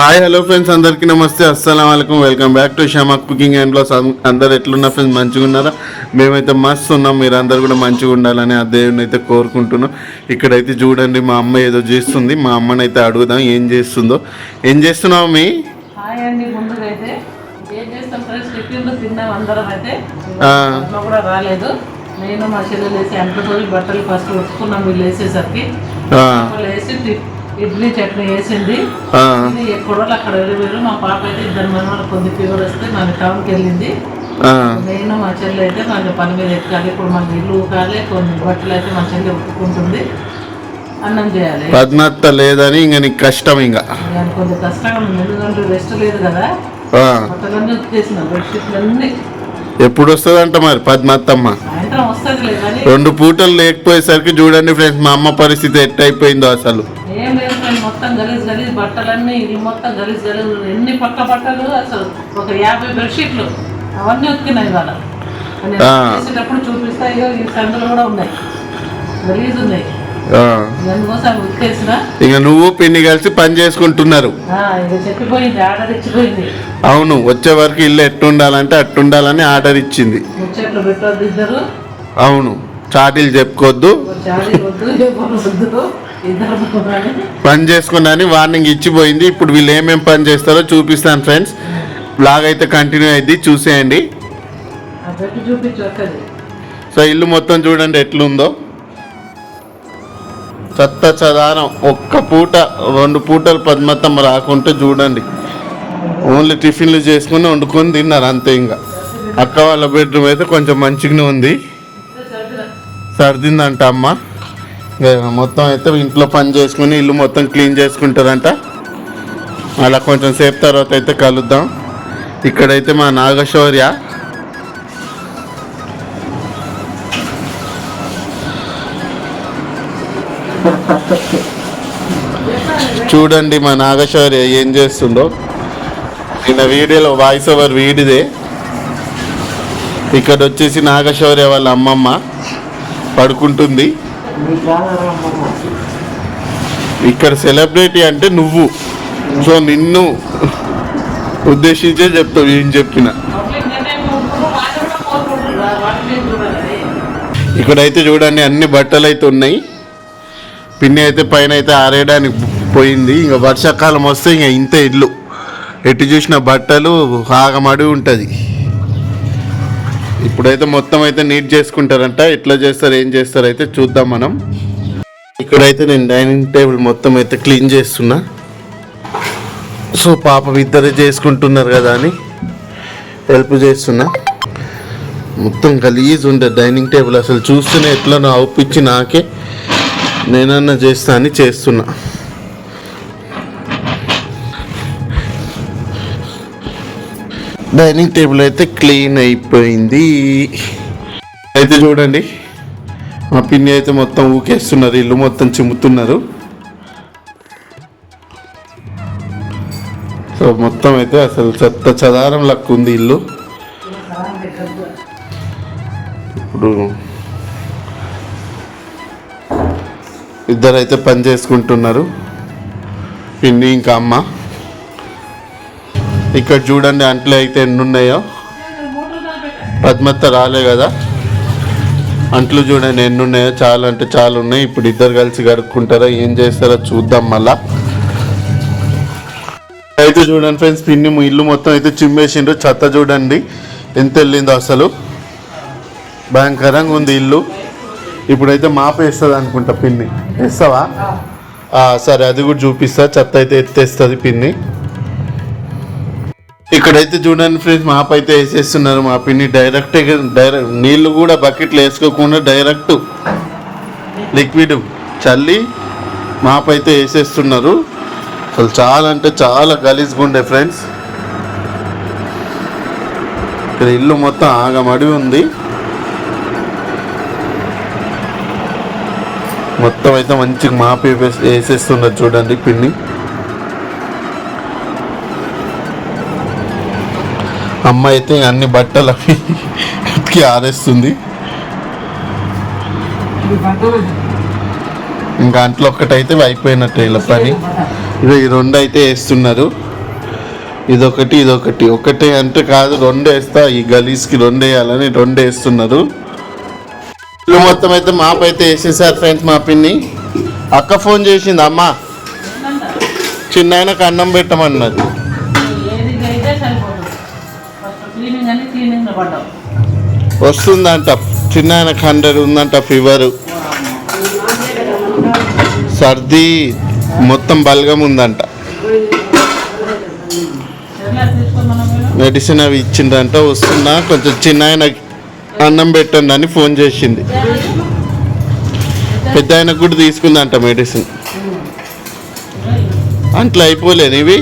Hi hello friends, అందరికీ నమస్తే, అస్సలం వాలేకుమ్. Welcome back to Shama cooking and blogs. అందరు ఎట్లున్నా ఫ్రెండ్స్? మంచిగా ఉన్నారా? మేమైతే మస్తు ఉన్నాం. మీరు అందరు కూడా మంచిగా ఉండాలని ఆ దేవుని అయితే కోరుకుంటున్నాం. ఇక్కడైతే చూడండి, మా అమ్మ ఏదో చేస్తుంది. మా అమ్మని అయితే అడుగుదాం ఏం చేస్తుందో. ఏం చేస్తున్నావు మీ? హాయ్ అండి. ముందుగా అయితే ఏం చేస్తాం ఫ్రెండ్స్, టిఫిన్లు తిన్నాం అందరం. అయితే కూడా రాలేదు. నేను మా చెల్లెలు వేసి అంటుకోవాలి బట్టలు ఫస్ట్ ఉట్టుకున్నాం. వీళ్ళు వేసేసరికి వేసి ఇడ్లీ చట్నీ వేసింది. ఎక్కడో అక్కడ వెళ్ళిపోయారు. మా పాప అయితే ఇద్దరు మనవాళ్ళు కొద్ది ఫీవర్ వస్తే మన టౌన్కి వెళ్ళింది. నేను మా చెల్లి అయితే మన పని మీద ఎక్కాలి. ఇప్పుడు మన ఇల్లు ఊకాలి, కొన్ని బట్టలు అయితే మా చెల్లి ఉట్టుకుంటుంది. అన్నం చేయాలి. పద్మత్త లేదని ఇంకా నీకు కష్టం. ఇంకా కొంచెం కష్టంగా ఉంది, ఎందుకంటే రెస్ట్ లేదు కదా. బట్టలన్నీ ఉతికేసిన, బెడ్షీట్లన్నీ. ఎప్పుడు వస్తుందంట మరి పద్మత్తమ్మ? సాయంత్రం వస్తుంది. కానీ 2 పూటలు లేకపోయేసరికి చూడండి ఫ్రెండ్స్, మా అమ్మ పరిస్థితి ఎట్టయిపోయిందో అసలు. ఏం లేదు, మొత్తం గలీజ్ గలీజ్ బట్టలన్నీ, ఇల్లు మొత్తం గలీజ్ గలీజ్. ఎన్ని పక్క బట్టలు అసలు, ఒక 50 బెడ్షీట్లు అవన్నీ ఉతికినాయి ఇవాళ. చేసేటప్పుడు చూపిస్తాయి. ఈ సందులు కూడా ఉన్నాయి, గలీజ్ ఉన్నాయి. దానికోసం ఉతికేసిన. ఇక నువ్వు పిన్ని కలిసి పని చేసుకుంటున్నారు. ఇక చెప్పిపోయింది, ఆర్డర్ ఇచ్చిపోయింది. అవును, వచ్చే వరకు ఇల్లు ఎట్టుండాలంటే అట్టుండాలని ఆర్డర్ ఇచ్చింది. ముచ్చట్లు పెట్టొద్దు ఇద్దరు. అవును, చాటీలు చెప్పుకోవద్దు, పని చేసుకున్నాని వార్నింగ్ ఇచ్చిపోయింది. ఇప్పుడు వీళ్ళు ఏమేమి పని చేస్తారో చూపిస్తాను ఫ్రెండ్స్. బ్లాగ్ అయితే కంటిన్యూ అయింది, చూసేయండి. సో ఇల్లు మొత్తం చూడండి ఎట్లుందో. చెత్త చదారం. ఒక్క పూట 2 పూటలు పద్మత్తమ్మ రాకుంటే చూడండి, ఓన్లీ టిఫిన్లు చేసుకుని వండుకొని తిన్నారు అంతే. ఇంకా అక్క వాళ్ళ బెడ్రూమ్ అయితే కొంచెం మంచిగానే ఉంది. సర్దిందంట అమ్మ. మొత్తం అయితే ఇంట్లో పని చేసుకుని ఇల్లు మొత్తం క్లీన్ చేసుకుంటారంట. అలా కొంచెం సేపు తర్వాత అయితే కలుద్దాం. ఇక్కడైతే మా నాగశౌర్య చూడండి, మా నాగశౌర్య ఏం చేస్తుందో. నిన్న వీడియోలో వాయిస్ ఓవర్ వీడిదే. ఇక్కడ వచ్చేసి నాగశౌర్య వాళ్ళ అమ్మమ్మ పడుకుంటుంది. ఇక్కడ సెలబ్రిటీ అంటే నువ్వు. సో నిన్ను ఉద్దేశించే చెప్తావు ఏం చెప్పినా. ఇక్కడైతే చూడండి, అన్ని బట్టలు అయితే ఉన్నాయి. పిన్ని అయితే పైన అయితే ఆరేయడానికి పోయింది. ఇంకా వర్షాకాలం వస్తే ఇంకా ఇంతే ఇల్లు, ఎటు చూసిన బట్టలు ఆగమడి ఉంటుంది. ఇప్పుడైతే మొత్తం అయితే నీట్ చేసుకుంటారంట. ఎట్లా చేస్తారు ఏం చేస్తారు అయితే చూద్దాం మనం. ఇక్కడైతే నేను డైనింగ్ టేబుల్ మొత్తం అయితే క్లీన్ చేస్తున్నా. సో పాపం ఇద్దరే చేసుకుంటున్నారు కదా అని హెల్ప్ చేస్తున్నా. మొత్తం గలీజ్ ఉండే డైనింగ్ టేబుల్, అసలు చూస్తూనే ఎట్లా అవుపిచ్చి నాకే నేనన్నా చేస్తా అని చేస్తున్నా. డైనింగ్ టేబుల్ అయితే క్లీన్ అయిపోయింది. అయితే చూడండి, మా పిన్ని అయితే మొత్తం ఊకేస్తున్నారు, ఇల్లు మొత్తం చిమ్ముతున్నారు. సో మొత్తం అయితే అసలు చెత్త చదారం లెక్క ఉంది ఇల్లు. ఇప్పుడు ఇద్దరైతే పని చేసుకుంటున్నారు, పిన్ని ఇంకా అమ్మ. ఇక్కడ చూడండి అంట్లు అయితే ఎన్ని ఉన్నాయో. పద్మత్త రాలే కదా, అంట్లు చూడండి ఎన్ని ఉన్నాయో. చాలా అంటే చాలా ఉన్నాయి. ఇప్పుడు ఇద్దరు కలిసి కడుక్కుంటారో ఏం చేస్తారో చూద్దాం మళ్ళా. అయితే చూడండి ఫ్రెండ్స్, పిన్ని ఇల్లు మొత్తం అయితే చిమ్మేసిండ్రు. చెత్త చూడండి ఎంత వెళ్ళిందో, అసలు భయంకరంగా ఉంది ఇల్లు. ఇప్పుడైతే మాపేస్తుంది అనుకుంటా పిన్ని. వేస్తావా? సరే, అది కూడా చూపిస్తా. చెత్త అయితే ఎత్తేస్తుంది పిన్ని. ఇక్కడైతే చూడండి ఫ్రెండ్స్, మాప్ అయితే వేసేస్తున్నారు మా పిన్ని. డైరెక్ట్ నీళ్ళు కూడా బకెట్లు వేసుకోకుండా డైరెక్ట్ లిక్విడ్ చల్లి మాప్ అయితే వేసేస్తున్నారు. అసలు చాలా అంటే చాలా గలీజ్గా ఉండే ఫ్రెండ్స్. ఇక్కడ ఇల్లు మొత్తం ఆగమడి ఉంది. మొత్తం అయితే మంచిగా మాప్ వేసేస్తున్నారు చూడండి పిన్ని. అమ్మ అయితే అన్ని బట్టలు అవి ఉతికి ఆరేస్తుంది. ఇంకా అంట్లో ఒక్కటైతే అయిపోయినట్టు ఇలా పని. ఇవి 2 అయితే వేస్తున్నారు. ఇదొకటి ఇదొకటి ఒకటే అంటే కాదు, రెండు వేస్తా. ఈ గలీజ్కి రెండు వేయాలని రెండు వేస్తున్నారు. ఇల్లు మొత్తం అయితే మాప్ అయితే వేసేసారు ఫ్రెండ్స్. మా పిన్ని అక్క ఫోన్ చేసింది, అమ్మ చిన్న ఆయనకు అన్నం పెట్టమన్నది. ఏది అయితే సరిపోతుంది. ఫస్ట్ క్లీనింగ్ అని క్లీనింగ్లో పడ్డాం. వస్తుందంట చిన్న ఆయనకు 100 ఉందంట ఫీవరు, సర్ది మొత్తం బలగం ఉందంట. మెడిసిన్ అవి ఇచ్చిందంట. వస్తున్నా కొంచెం చిన్న ఆయన అన్నం పెట్టండి అని ఫోన్ చేసింది. పెద్ద ఆయనకు కూడా తీసుకుందంట మెడిసిన్. అంట్లో అయిపోలేను ఇవి.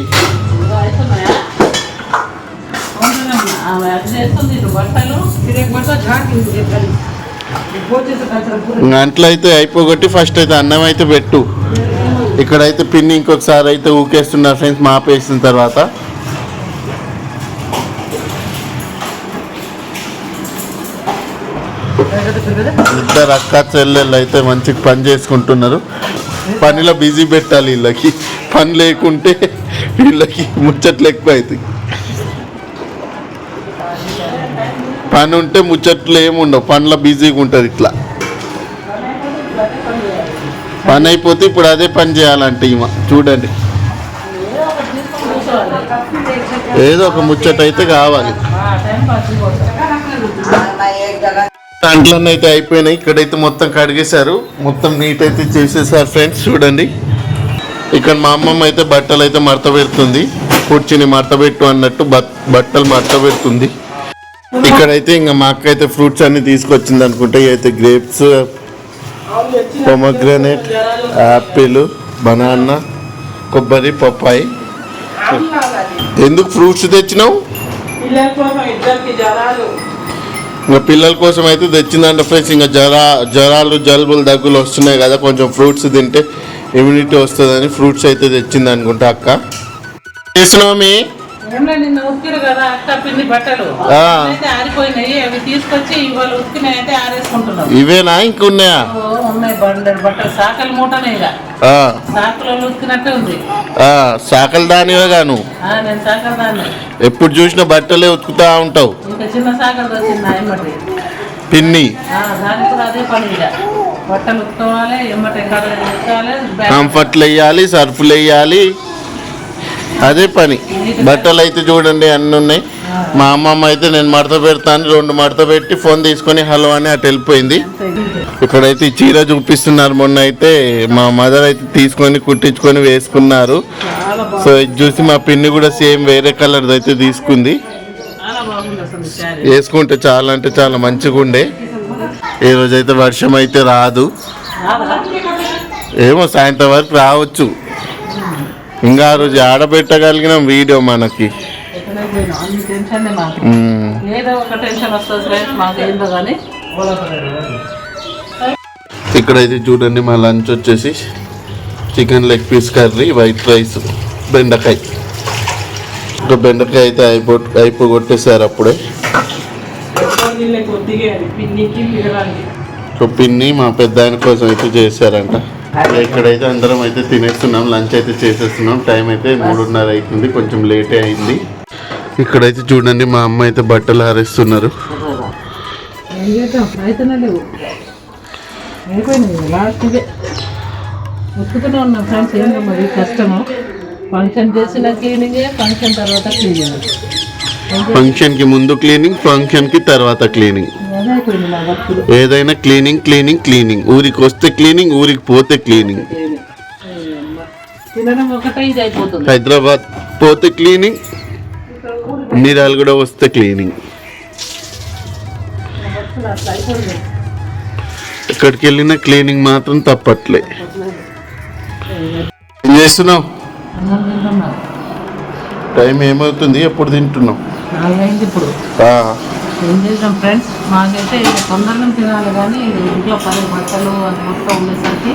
అంట్లో అయితే అయిపోగొట్టి ఫస్ట్ అయితే అన్నం అయితే పెట్టు. ఇక్కడైతే పిన్ని ఇంకొకసారి అయితే ఊకేస్తున్నారు ఫ్రెండ్స్ మాపేసిన తర్వాత. ఇద్దరు అక్క చెల్లెళ్ళు అయితే మంచిగా పని చేసుకుంటున్నారు. పనిలో బిజీ పెట్టాలి వీళ్ళకి. పని లేకుంటే వీళ్ళకి ముచ్చట్లు ఎక్కువ అవుతాయి. పని ఉంటే ముచ్చట్లు ఏముండవు, పనిలో బిజీగా ఉంటుంది. ఇట్లా పని అయిపోతే ఇప్పుడు అదే పని చేయాలంటే ఈమె చూడండి, ఏదో ఒక ముచ్చట అయితే కావాలి. దాంట్లోనే అయితే అయిపోయినాయి. ఇక్కడైతే మొత్తం కడిగేశారు, మొత్తం నీట్ అయితే చేసేసారు ఫ్రెండ్స్. చూడండి ఇక్కడ మా అమ్మమ్మ అయితే బట్టలు అయితే మడత పెడుతుంది. కూర్చుని మడత పెట్టు అన్నట్టు బట్టలు మడత పెడుతుంది. ఇక్కడైతే ఇంకా మా అక్క అయితే ఫ్రూట్స్ అన్ని తీసుకొచ్చింది అనుకుంటే. అయితే గ్రేప్స్, పొమగ్రనేట్, యాపిల్, బనానా, కొబ్బరి, పప్పాయి. ఎందుకు ఫ్రూట్స్ తెచ్చినావు? ఇంకా పిల్లల కోసం అయితే తెచ్చిందంటే ఫ్రెండ్స్. ఇంకా జ్వరాలు జలుబులు దగ్గులు వస్తున్నాయి కదా, కొంచెం ఫ్రూట్స్ తింటే ఇమ్యూనిటీ వస్తుందని ఫ్రూట్స్ అయితే తెచ్చింది అనుకుంటా అక్క. చేసినామి నిన్న ఉతికిరు కదా అక్క పిన్ని బట్టలు ఆరిపోయినాయి. అవి తీసుకొచ్చి ఇవాళ ఉతికినాయి అయితే ఆరేసుకుంటున్నాం. ఇవేనా ఇంకున్నాయా? ఉన్నాయి బండెడు బట్టలు, సాకలు మూటనే ఇక సాకులో ఉతికినట్టే ఉంది. సాకలు దానివే గాను. నేను సాకలు దాన్ని ఎప్పుడు చూసినా బట్టలే ఉతుకుతా ఉంటావు. ఇంకా చిన్న సాకలు వచ్చింది ఎమ్మటి పిన్ని. దానికి కూడా అదే పని ఇక బట్టలు ఉతుకోవాలి, ఎమ్మటి ఉతకాలి, కంఫర్ట్లు వేయాలి, సర్ఫులు వేయాలి, అదే పని. బట్టలు అయితే చూడండి అన్నీ ఉన్నాయి. మా అమ్మమ్మ అయితే నేను మడత పెడతాను 2 మడత పెట్టి ఫోన్ తీసుకొని హలో అని అటు వెళ్ళిపోయింది. ఇక్కడైతే ఈ చీర చూపిస్తున్నారు. మొన్న అయితే మా మదర్ అయితే తీసుకొని కుట్టించుకొని వేసుకున్నారు. సో ఇది చూసి మా పిన్ని కూడా సేమ్ వేరే కలర్ అయితే తీసుకుంది. వేసుకుంటే చాలా అంటే చాలా మంచిగా ఉండే. ఈ రోజు అయితే వర్షం అయితే రాదు, ఏమో సాయంత్రం వరకు రావచ్చు. ఇంకా ఆ రోజు ఆడబెట్టగలిగినాం వీడియో మనకి. ఇక్కడైతే చూడండి మా లంచ్ వచ్చేసి chicken leg piece curry, white rice, బెండకాయ. ఇంకా బెండకాయ అయితే అయిపోగొట్టేసారు అప్పుడే. పిన్ని మా పెద్ద ఆయన కోసం అయితే చేశారంట. ఇక్కడైతే అందరం అయితే తినేస్తున్నాం, లంచ్ అయితే చేసేస్తున్నాం. టైం అయితే 3:30 అవుతుంది, కొంచెం లేటే అయింది. ఇక్కడైతే చూడండి మా అమ్మ అయితే బట్టలు ఆరేస్తున్నారు. ఉతుకుతూనే ఉన్నాం ఫ్రెండ్స్. ఏంటో మరి కష్టము. ఫంక్షన్ చేసిన క్లీనింగే, ఫంక్షన్ తర్వాత క్లీనింగ్. ఫంక్షన్కి ముందు క్లీనింగ్, ఫంక్షన్కి తర్వాత క్లీనింగ్. ఏదైనా క్లీనింగ్ క్లీనింగ్ క్లీనింగ్. ఊరికి వస్తే క్లీనింగ్, ఊరికి పోతే క్లీనింగ్. హైదరాబాద్ పోతే క్లీనింగ్, మిర్యాలగూడ వస్తే క్లీనింగ్. ఎక్కడికి వెళ్ళినా క్లీనింగ్ మాత్రం తప్పట్లే. ఏం చేస్తున్నావు? టైం ఏమవుతుంది? ఎప్పుడు తింటున్నావు? ఇప్పుడు ఏం చేసాం ఫ్రెండ్స్, మాకైతే తొందరగా తినాలి కానీ ఇంట్లో పని బట్టలు అది మొత్తం ఉండేసరికి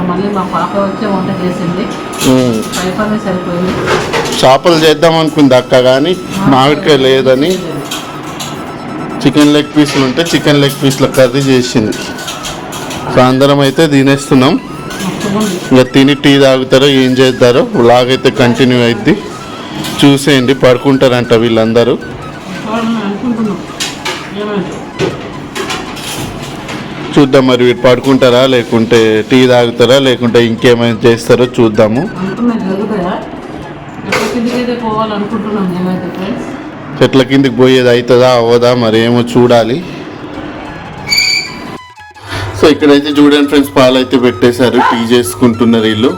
మళ్ళీ మా పాప వచ్చే వంట చేసింది. పైపనే సరిపోయింది. చేపలు చేద్దాం అనుకుంది అక్క, కానీ మామిడికాయ లేదని చికెన్ లెగ్ పీసులు ఉంటే చికెన్ లెగ్ పీస్ల కర్రీ చేసింది. సో అందరం అయితే తినేస్తున్నాం. ఇంకా తిని టీ తాగుతారో ఏం చేస్తారో వ్లాగ్ అయితే కంటిన్యూ అయింది. చూసేయండి, పడుకుంటారంట వీళ్ళందరూ. చూడాలని అనుకుంటున్నాం. ఏమైంది? చూద్దాం మరి వీళ్ళు పడుకుంటారా, లేకుంటే టీ తాగుతారా, లేకుంటే ఇంకేమైనా చేస్తారో చూద్దాము. అనుకున్నది జరుగుతాయా? ఎక్కడ కిందకైతే పోవాలనుకుంటున్నాం మేమైతే ఫ్రెండ్స్. చెట్ల కిందకి పోయేది అవుతుందా అవ్వదా మరి ఏమో చూడాలి. సో ఇక్కడైతే చూడండి ఫ్రెండ్స్, పాలు అయితే పెట్టేశారు, టీ చేసుకుంటున్నారు వీళ్ళు.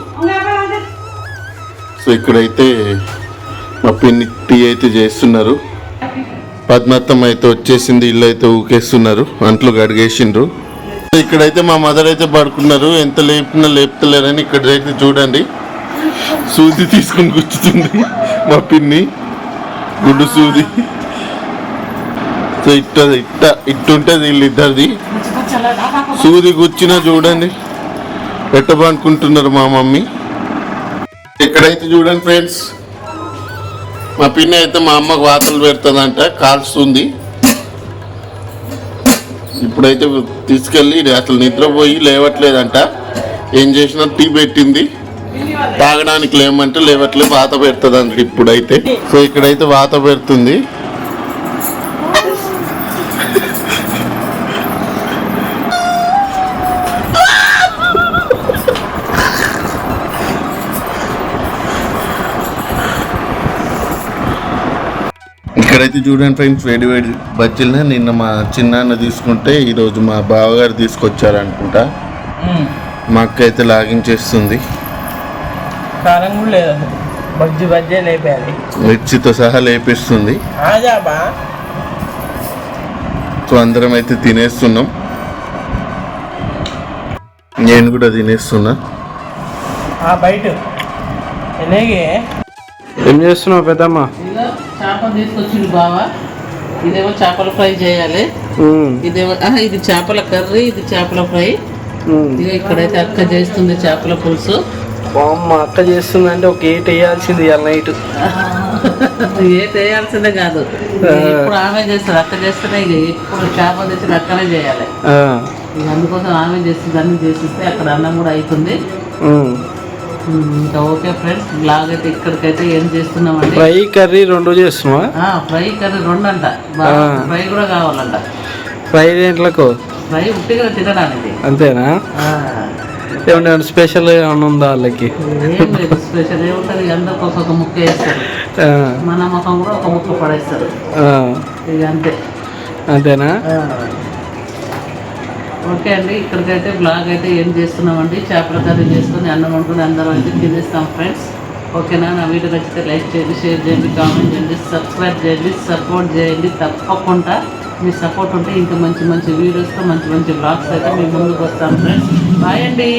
సో ఇక్కడైతే మా పిన్ని టీ అయితే చేస్తున్నారు. పద్మత్తమ్మ అయితే వచ్చేసింది, ఇల్లు అయితే ఊకేస్తున్నారు, అంట్లు గడిగేసిండ్రు. ఇక్కడైతే మా మదర్ అయితే పడుకున్నారు, ఎంత లేపినా లేపుతలేరని ఇక్కడైతే చూడండి సూది తీసుకొని కూర్చుతుంది మా పిన్ని, గుడ్డు సూది. సో ఇట్టుంటది వీళ్ళిద్దరిది. సూది కూర్చున్నా చూడండి పెట్టబనుకుంటున్నారు మా మమ్మీ. ఇక్కడైతే చూడండి ఫ్రెండ్స్, మా పిన్ని అయితే మా అమ్మకు వాతలు పెడుతుందంట, కాల్స్తుంది. ఇప్పుడైతే తీసుకెళ్ళి అసలు నిద్రపోయి లేవట్లేదంట, ఏం చేసినా టీ పెట్టింది తాగడానికి, లేమంటే లేవట్లేదు, వాత పెడుతుంది అంట ఇప్పుడైతే. సో ఇక్కడైతే వాత పెడుతుంది. ఇక్కడైతే చూడండి ఫ్రెండ్స్, వేడి వేడి బజ్జీలని నిన్న మా చిన్నాన్న తీసుకుంటే ఈరోజు మా బావగారు తీసుకొచ్చారు అనుకుంటా. మా అక్క అయితే లాగించేస్తుంది, కారం కూడా లేదు, బజ్జీ లేపాలి, మిర్చితో సహా లేపిస్తుంది. సో అందరం అయితే తినేస్తున్నాం, నేను కూడా తినేస్తున్నా. బయట ఏం చేస్తున్నావు పెద్దమ్మ? ఇలా చేపలు తీసుకొచ్చిండు బావా. ఇదేమో చేపల ఫ్రై చేయాలి, ఇదేమో ఇది చేపల కర్రీ, ఇది చేపల ఫ్రై. ఇక ఇక్కడైతే అక్క చేస్తుంది చేపల పులుసు. మా అక్క చేస్తుంది అంటే ఒక 8 వేయాల్సింది ఇవాళ నైట్. ఏట్ వేయాల్సిందే కాదు, ఇప్పుడు ఆమె చేస్తుంది, అక్క చేస్తేనే. ఇక ఇప్పుడు చేపలు తెచ్చిన అక్కనే చేయాలి. ఇక అందుకోసం ఆమె చేస్తుంది, అన్ని చేసిస్తే అక్కడ అన్నం కూడా అవుతుంది. ఇంకా ఓకే ఫ్రెండ్స్, బ్లాగ్ అయితే ఇక్కడికైతే ఏం చేస్తున్నామండి, ఫ్రై కర్రీ 2 చేస్తున్నావా? ఫ్రై కర్రీ 2 అంట, ఫ్రై కూడా కావాలంట. ఫ్రై దేంట్లకు? ఫ్రై ఉట్టిగా తినడానికి. అంతేనా? ఏమన్నా స్పెషల్ ఏమన్నా ఉందా వాళ్ళకి? ఏం లేదు స్పెషల్, ఏముంటుంది, అందరికి ఒక్కొక్క ముక్క వేస్తారు, మన ముఖం కూడా ఒక ముక్క పడేస్తారు, ఇక అంతే. అంతేనా? ఓకే అండి, ఇక్కడికైతే బ్లాగ్ అయితే ఏం చేస్తున్నామండి, చేపల కర్రీ చేసుకొని అన్నం వండుకొని అందరం అయితే తినేస్తాం ఫ్రెండ్స్. ఓకేనా? నా వీడియో నచ్చితే లైక్ చేయండి, షేర్ చేయండి, కామెంట్ చేయండి, సబ్స్క్రైబ్ చేయండి, సపోర్ట్ చేయండి. తప్పకుండా మీ సపోర్ట్ ఉంటే ఇంకా మంచి మంచి వీడియోస్తో మంచి మంచి బ్లాగ్స్ అయితే మీ ముందుకు వస్తాం ఫ్రెండ్స్. బాయ్ అండి.